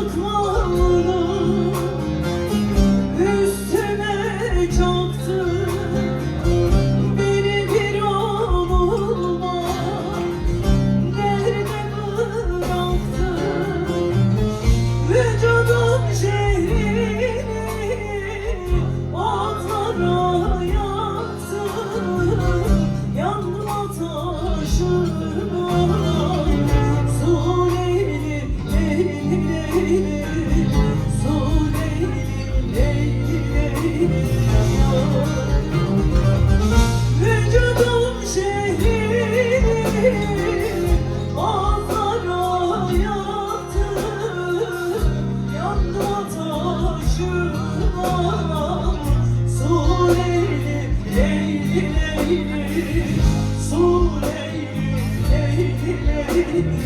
çakmağını üstüme çaktı. Beni bir omurma derde bıraktı. Vücudum şehrini otlara yaktı. Yandım ateşine. Su Leyli, Leyli, Leyli, Su Leyli, Leyli, Leyli. Vücudum şehrini otlara yaktı. Yandım ateşine. Su Leyli, Leyli, Leyli, Su Leyli, Leyli, Leyli.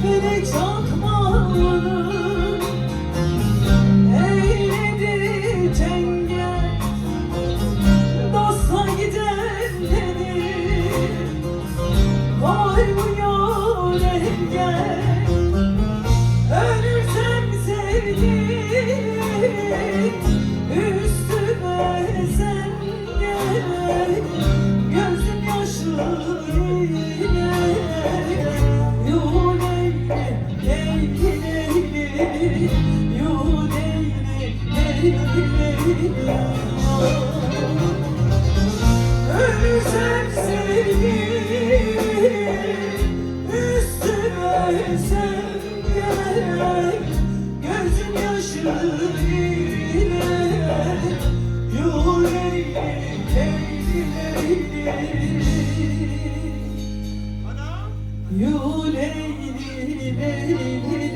Felek çakmağını eyledi çengel. Dosta gidenleri koymuyor engel. Ölürsem sevgilim üstüme sen gel. Gözüm yaşlı yine. Yuh Leyli, Leyli, Leyli, Yuh Leyli, Leyli, Leyli. Ölürsem sevgilim üstüme sen gel. Gözüm yaşlı yine. Yuh Leyli, Leyli, Leyli, Yuh Leyli, Leyli,